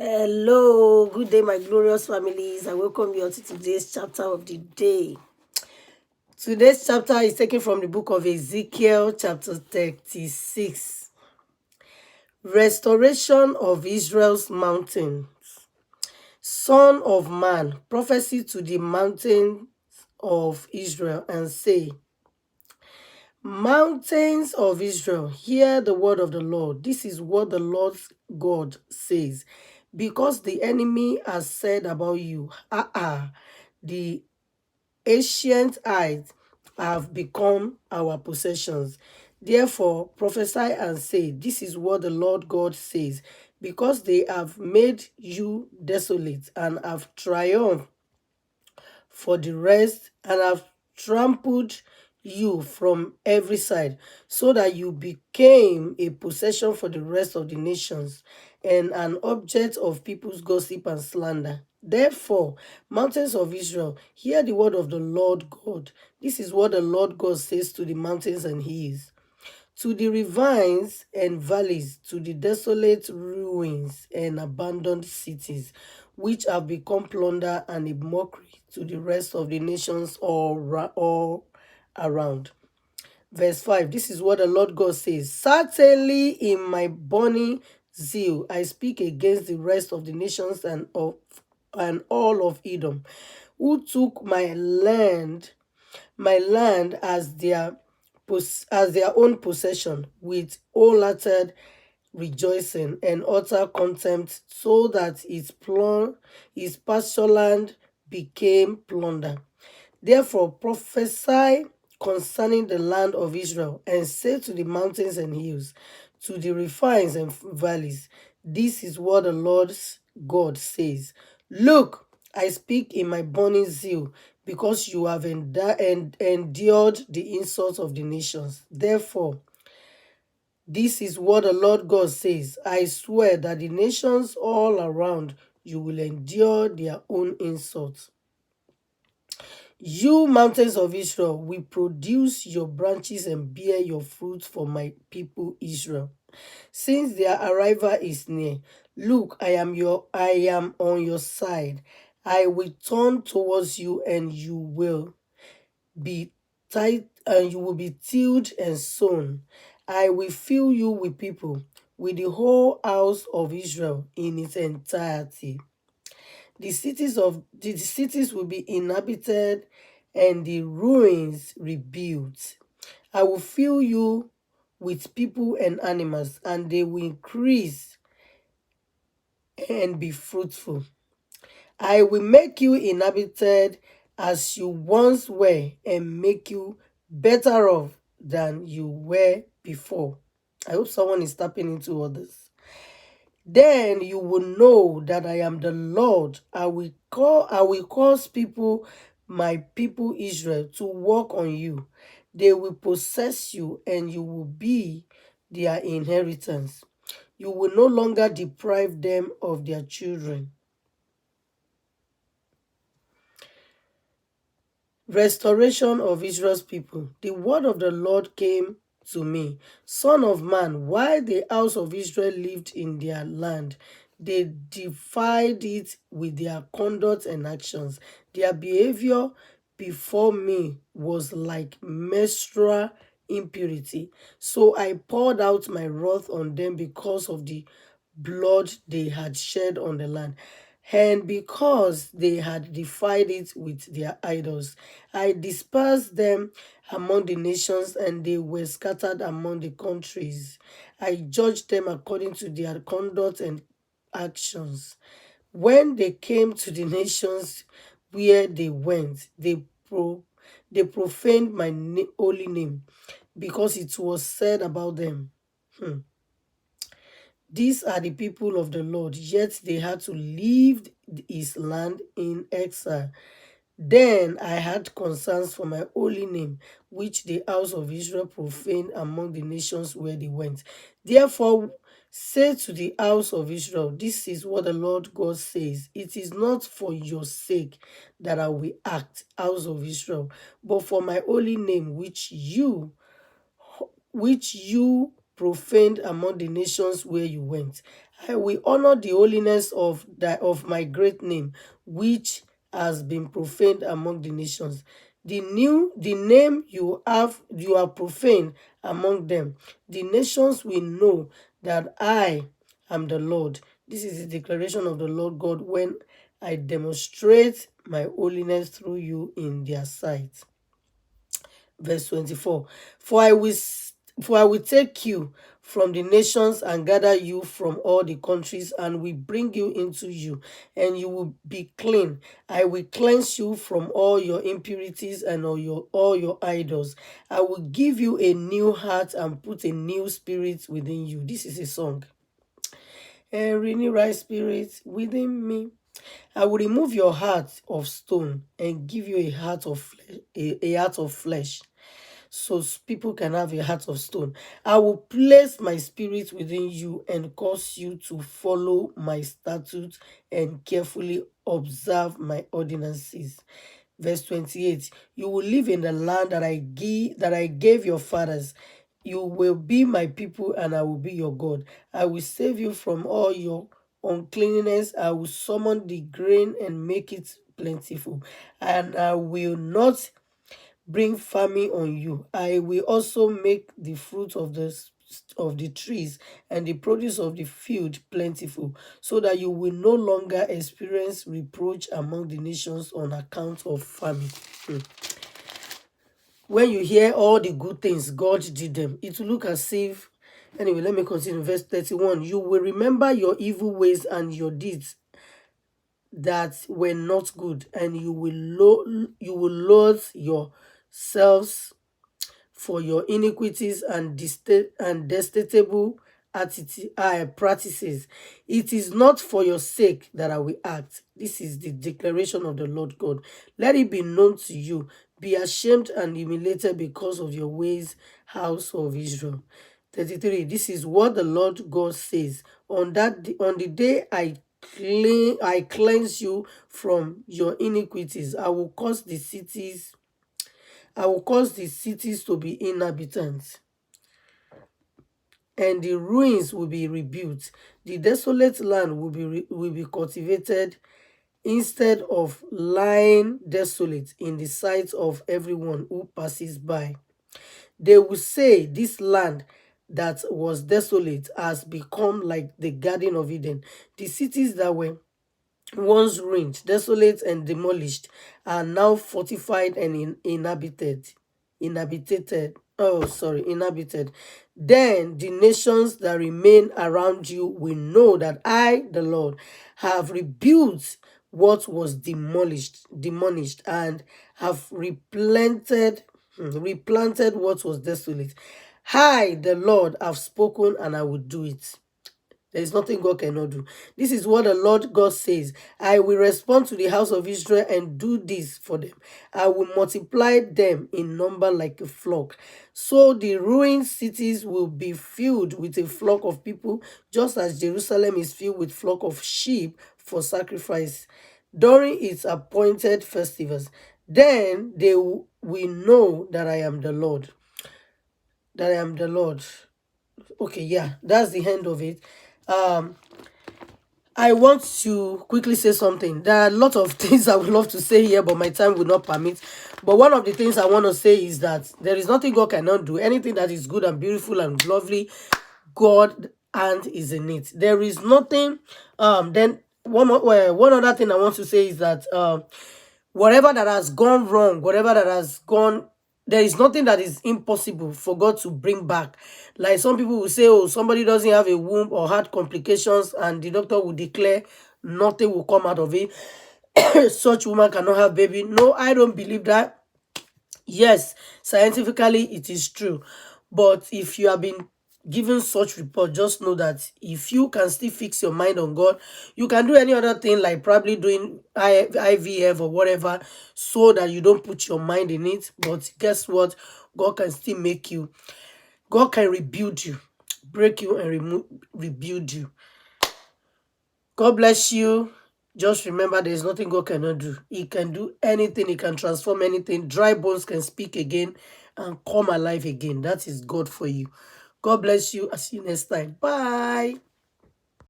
Hello, good day, my glorious families. I welcome you all to today's chapter of the day. Today's chapter is taken from the book of Ezekiel, chapter 36. Restoration of Israel's mountain. Son of man, prophecy to the mountains of Israel, and say, Mountains of Israel, hear the word of the Lord. This is what the Lord God says. Because the enemy has said about you, the ancient heights have become our possessions. Therefore, prophesy and say, This is what the Lord God says. Because they have made you desolate and have triumphed for the rest and have trampled you from every side, so that you became a possession for the rest of the nations and an object of people's gossip and slander. Therefore, mountains of Israel, hear the word of the Lord God. This is what the Lord God says to the mountains and hills, to the ravines and valleys, to the desolate ruins and abandoned cities, which have become plunder and a mockery to the rest of the nations all around. Verse 5, this is what the Lord God says. Certainly in my burning zeal, I speak against the rest of the nations and all of Edom, who took my land as their own possession, with wholehearted rejoicing and utter contempt, so that its pasture land became plunder. Therefore prophesy concerning the land of Israel, and say to the mountains and hills, to the ravines and valleys, This is what the Lord God says. Look, I speak in my burning zeal, because you have endured the insults of the nations. Therefore, this is what the Lord God says. I swear that the nations all around you will endure their own insults. You mountains of Israel will produce your branches and bear your fruit for my people Israel. Since their arrival is near, look, I am on your side. I will turn towards you, and be you will be tilled and sown. I will fill you with people, with the whole house of Israel in its entirety. The cities will be inhabited and the ruins rebuilt. I will fill you with people and animals, and they will increase and be fruitful. I will make you inhabited as you once were, and make you better off than you were before. I hope someone is tapping into others. Then you will know that I am the Lord. I will cause my people Israel, to walk on you. They will possess you, and you will be their inheritance. You will no longer deprive them of their children. Restoration of Israel's people. The word of the Lord came to me. Son of man, while the house of Israel lived in their land, they defied it with their conduct and actions. Their behavior before me was like menstrual impurity. So I poured out my wrath on them because of the blood they had shed on the land, and because they had defied it with their idols. I dispersed them among the nations, and they were scattered among the countries. I judged them according to their conduct and actions. When they came to the nations where they went, they profaned my holy name, because it was said about them, These are the people of the Lord, yet they had to leave his land in exile. Then I had concerns for my holy name, which the house of Israel profaned among the nations where they went. Therefore, say to the house of Israel, This is what the Lord God says. It is not for your sake that I will act, house of Israel, but for my holy name, which you profaned among the nations where you went. I will honor the holiness of my great name, which has been profaned among the nations. The name you are profaned among them. The nations will know that I am the Lord. This is the declaration of the Lord God when I demonstrate my holiness through you in their sight. Verse 24. For I will take you from the nations and gather you from all the countries and will bring you into you, and you will be clean. I will cleanse you from all your impurities and all your idols. I will give you a new heart and put a new spirit within you. This is a song. And renew right spirit within me. I will remove your heart of stone and give you a heart of a heart of flesh, so people can have a heart of stone. I will place my spirit within you and cause you to follow my statutes and carefully observe my ordinances. Verse 28. You will live in the land that I gave your fathers. You will be my people and I will be your God. I will save you from all your uncleanness. I will summon the grain and make it plentiful, and I will not bring famine on you. I will also make the fruit of the trees and the produce of the field plentiful, so that you will no longer experience reproach among the nations on account of famine. When you hear all the good things God did them, it will look as if. Anyway, let me continue. Verse 31. You will remember your evil ways and your deeds that were not good, and you will loathe yourselves for your iniquities and detestable practices. It is not for your sake that I will act. This is the declaration of the Lord God. Let it be known to you. Be ashamed and humiliated because of your ways, house of Israel. 33. This is what the Lord God says. On the day I cleanse you from your iniquities, I will cause the cities to be inhabitants, and the ruins will be rebuilt. The desolate land will be cultivated instead of lying desolate in the sight of everyone who passes by. They will say, this land that was desolate has become like the Garden of Eden. The cities that were once ruined, desolate, and demolished are now fortified and inhabited. Then the nations that remain around you will know that I, the Lord, have rebuilt what was demolished, and have replanted what was desolate. I, the Lord, have spoken, and I will do it. There is nothing God cannot do. This is what the Lord God says. I will respond to the house of Israel and do this for them. I will multiply them in number like a flock. So the ruined cities will be filled with a flock of people, just as Jerusalem is filled with flock of sheep for sacrifice during its appointed festivals. Then they will know that I am the Lord. That I am the Lord. Okay, yeah, that's the end of it. um I want to quickly say something. There are a lot of things I would love to say here, but my time will not permit. But one of the things I want to say is that there is nothing God cannot do. Anything that is good and beautiful and lovely, God hand is in it. There is nothing. Then one other thing I want to say is that whatever that has gone wrong, whatever that has gone, there is nothing that is impossible for God to bring back. Like some people will say, oh, somebody doesn't have a womb or had complications, and the doctor will declare nothing will come out of it. Such woman cannot have baby. No, I don't believe that. Yes, scientifically it is true. But if you have been given such report, just know that if you can still fix your mind on God, you can do any other thing, like probably doing IVF or whatever, so that you don't put your mind in it. But guess what? God can still make you. God can rebuild you, break you, and rebuild you. God bless you. Just remember, there is nothing God cannot do. He can do anything. He can transform anything. Dry bones can speak again and come alive again. That is God for you. God bless you. I'll see you next time. Bye.